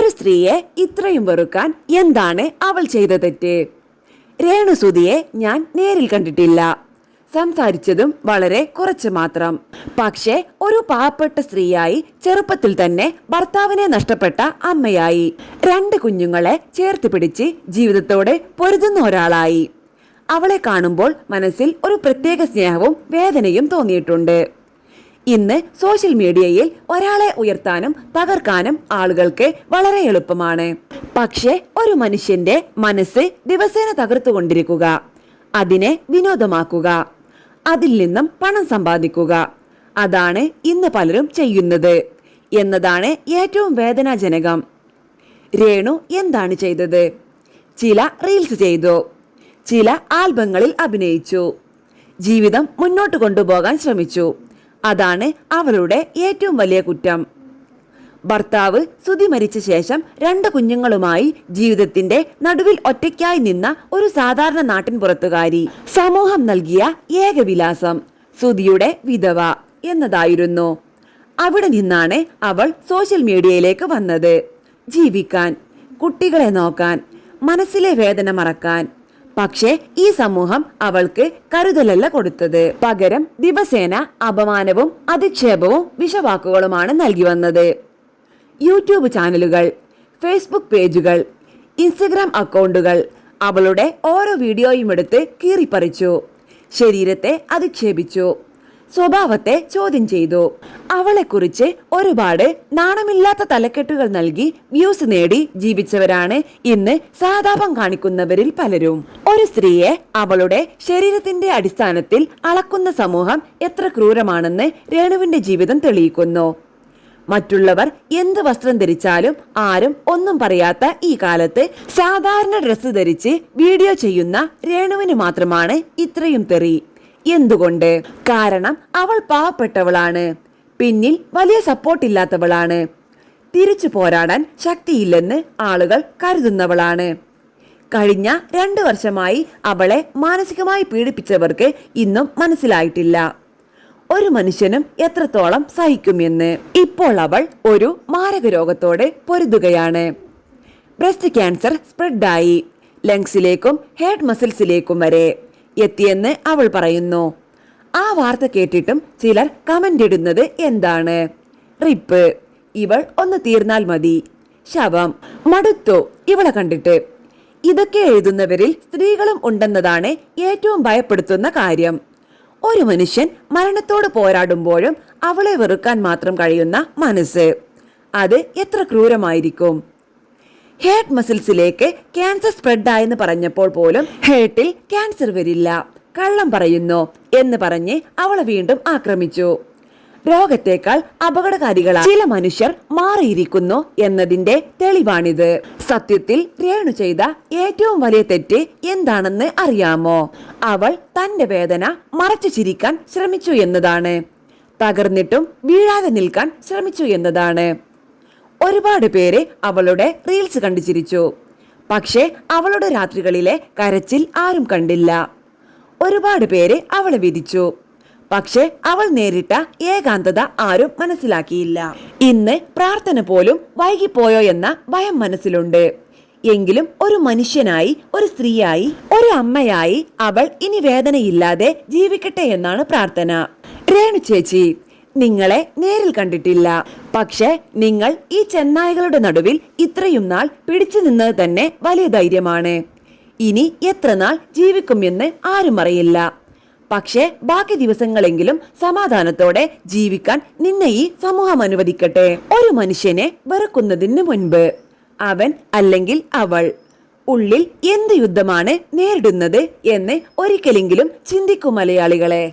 ഒരു സ്ത്രീയെ ഇത്രയും വെറുക്കാൻ എന്താണ് അവൾ ചെയ്ത തെറ്റ്? രേണുസുതിയെ ഞാൻ നേരിൽ കണ്ടിട്ടില്ല. സംസാരിച്ചതും വളരെ കുറച്ച് മാത്രം. പക്ഷേ ഒരു പാവപ്പെട്ട സ്ത്രീയായി, ചെറുപ്പത്തിൽ തന്നെ ഭർത്താവിനെ നഷ്ടപ്പെട്ട അമ്മയായി, 2 കുഞ്ഞുങ്ങളെ ചേർത്ത് പിടിച്ച് ജീവിതത്തോടെ പൊരുതുന്ന ഒരാളായി. അവളെ കാണുമ്പോൾ മനസ്സിൽ ഒരു പ്രത്യേക സ്നേഹവും വേദനയും തോന്നിയിട്ടുണ്ട്. ഇന്ന് സോഷ്യൽ മീഡിയയിൽ ഒരാളെ ഉയർത്താനും തകർക്കാനും ആളുകൾക്ക് വളരെ എളുപ്പമാണ്. പക്ഷേ ഒരു മനുഷ്യന്റെ മനസ്സ് ദിവസേന തകർത്തുകൊണ്ടിരിക്കുക, അതിനെ വിനോദമാക്കുക, അതിൽ നിന്നും പണം സമ്പാദിക്കുക, അതാണ് ഇന്ന് പലരും ചെയ്യുന്നത് എന്നതാണ് ഏറ്റവും വേദനാജനകം. രേണു എന്താണ് ചെയ്തത്? ചില റീൽസ് ചെയ്തു, ചില ആൽബങ്ങളിൽ അഭിനയിച്ചു, ജീവിതം മുന്നോട്ട് കൊണ്ടുപോകാൻ ശ്രമിച്ചു. അതാണ് അവളുടെ ഏറ്റവും വലിയ കുറ്റം. ഭർത്താവ് സുധി മരിച്ച ശേഷം 2 കുഞ്ഞുങ്ങളുമായി ജീവിതത്തിന്റെ നടുവിൽ ഒറ്റയ്ക്കായി നിന്ന ഒരു സാധാരണ നാട്ടിൻപുറത്തുകാരി. സമൂഹം നൽകിയ ഏക വിലാസം സുധിയുടെ വിധവ എന്നതായിരുന്നു. അവിടെ നിന്നാണ് അവൾ സോഷ്യൽ മീഡിയയിലേക്ക് വന്നത്. ജീവിക്കാൻ, കുട്ടികളെ നോക്കാൻ, മനസ്സിലെ വേദന മറക്കാൻ. പക്ഷേ ഈ സമൂഹം അവൾക്ക് കരുതലല്ല കൊടുത്തത്. പകരം ദിവസേന അപമാനവും അധിക്ഷേപവും വിഷവാക്കുകളുമാണ് നൽകി വന്നത്. യൂട്യൂബ് ചാനലുകൾ, ഫേസ്ബുക്ക് പേജുകൾ, ഇൻസ്റ്റഗ്രാം അക്കൗണ്ടുകൾ അവളുടെ ഓരോ വീഡിയോയും എടുത്ത് കീറിപ്പറിച്ചു. ശരീരത്തെ അധിക്ഷേപിച്ചു, സ്വഭാവത്തെ ചോദ്യം ചെയ്തു. അവളെക്കുറിച്ച് ഒരുപാട് നാണമില്ലാത്ത തലക്കെട്ടുകൾ നൽകി വ്യൂസ് നേടി ജീവിച്ചവരാണ് ഇന്ന് സഹതാപം കാണിക്കുന്നവരിൽ പലരും. ഒരു സ്ത്രീയെ അവളുടെ ശരീരത്തിന്റെ അടിസ്ഥാനത്തിൽ അളക്കുന്ന സമൂഹം എത്ര ക്രൂരമാണെന്ന് രേണുവിന്റെ ജീവിതം തെളിയിക്കുന്നു. മറ്റുള്ളവർ എന്ത് വസ്ത്രം ധരിച്ചാലും ആരും ഒന്നും പറയാത്ത ഈ കാലത്ത് സാധാരണ ഡ്രസ്സ് ധരിച്ച് വീഡിയോ ചെയ്യുന്ന രേണുവിന് മാത്രമാണ് ഇത്രയും തെറി. എന്തുകൊണ്ട്? കാരണം അവൾ പാവപ്പെട്ടവളാണ്, പിന്നിൽ വലിയ സപ്പോർട്ടില്ലാത്തവളാണ്, തിരിച്ചു പോരാടാൻ ശക്തിയില്ലെന്ന് ആളുകൾ കരുതുന്നവളാണ്. കഴിഞ്ഞ 2 വർഷമായി അവളെ മാനസികമായി പീഡിപ്പിച്ചവർക്ക് ഇന്നും മനസ്സിലായിട്ടില്ല ഒരു മനുഷ്യനും എത്രത്തോളം സഹിക്കുമെന്ന്. ഇപ്പോൾ അവൾ ഒരു മാരക രോഗത്തോടെ പൊരുതുകയാണ്. ബ്രസ്റ്റ് ക്യാൻസർ സ്പ്രെഡായി ലങ്സിലേക്കും ഹെഡ് മസിൽസിലേക്കും വരെ എത്തിയെന്ന് അവൾ പറയുന്നു. ആ വാർത്ത കേട്ടിട്ടും ചിലർ കമന്റ് ഇടുന്നത് എന്താണ്? റിപ്പ്, ഇവൾ ഒന്ന് തീർന്നാൽ മതി, ശവം, മടുത്തു ഇവളെ കണ്ടിട്ട്. ഇതൊക്കെ എഴുതുന്നവരിൽ സ്ത്രീകളും ഉണ്ടെന്നതാണ് ഏറ്റവും ഭയപ്പെടുത്തുന്ന കാര്യം. ഒരു മനുഷ്യൻ മരണത്തോട് പോരാടുമ്പോഴും അവളെ വെറുക്കാൻ മാത്രം കഴിയുന്ന മനസ്സ്, അത് എത്ര ക്രൂരമായിരിക്കും. ഹേർട്ട് മസിൽസിലേക്ക് ക്യാൻസർ സ്പ്രെഡായെന്ന് പറഞ്ഞപ്പോൾ പോലും ഹേർട്ടിൽ ക്യാൻസർ വരില്ല, കള്ളം പറയുന്നു എന്ന് പറഞ്ഞ് അവളെ വീണ്ടും ആക്രമിച്ചു. രോഗത്തെക്കാൾ അപകടകാരികളായ ചില മനുഷ്യർ മാറിയിരിക്കുന്നു എന്നതിന്റെ തെളിവാണിത്. സത്യത്തിൽ രേണു ചെയ്ത ഏറ്റവും വലിയ തെറ്റ് എന്താണെന്ന് അറിയാമോ? അവൾ തന്റെ വേദന മറച്ചു ചിരിക്കാൻ ശ്രമിച്ചു എന്നതാണ്. തകർന്നിട്ടും വീഴാതെ നിൽക്കാൻ ശ്രമിച്ചു എന്നതാണ്. ഒരുപാട് പേര് അവളുടെ റീൽസ് കണ്ടു ചിരിച്ചു. പക്ഷേ അവളുടെ രാത്രികളിലെ കരച്ചിൽ ആരും കണ്ടില്ല. ഒരുപാട് പേര് അവളെ വിധിച്ചു. പക്ഷെ അവൾ നേരിട്ട ഏകാന്തത ആരും മനസ്സിലാക്കിയില്ല. ഇന്ന് പ്രാർത്ഥന പോലും വൈകിപ്പോയോ എന്ന ഭയം മനസ്സിലുണ്ട്. എങ്കിലും ഒരു മനുഷ്യനായി, ഒരു സ്ത്രീയായി, ഒരു അമ്മയായി അവൾ ഇനി വേദനയില്ലാതെ ജീവിക്കട്ടെ എന്നാണ് പ്രാർത്ഥന. രേണു ചേച്ചി, നിങ്ങളെ നേരിൽ കണ്ടിട്ടില്ല. പക്ഷെ നിങ്ങൾ ഈ ചെന്നായ്കളുടെ നടുവിൽ ഇത്രയും നാൾ പിടിച്ചു നിന്നത് തന്നെ വലിയ ധൈര്യമാണ്. ഇനി എത്ര നാൾ ജീവിക്കുമെന്ന് ആരും അറിയില്ല. പക്ഷേ ബാക്കി ദിവസങ്ങളെങ്കിലും സമാധാനത്തോടെ ജീവിക്കാൻ നിന്നെ ഈ സമൂഹം അനുവദിക്കട്ടെ. ഒരു മനുഷ്യനെ വെറുക്കുന്നതിന് മുൻപ് അവൻ അല്ലെങ്കിൽ അവൾ ഉള്ളിൽ എന്ത് യുദ്ധമാണ് നേരിടുന്നത് എന്ന് ഒരിക്കലെങ്കിലും ചിന്തിക്കും മലയാളികളെ.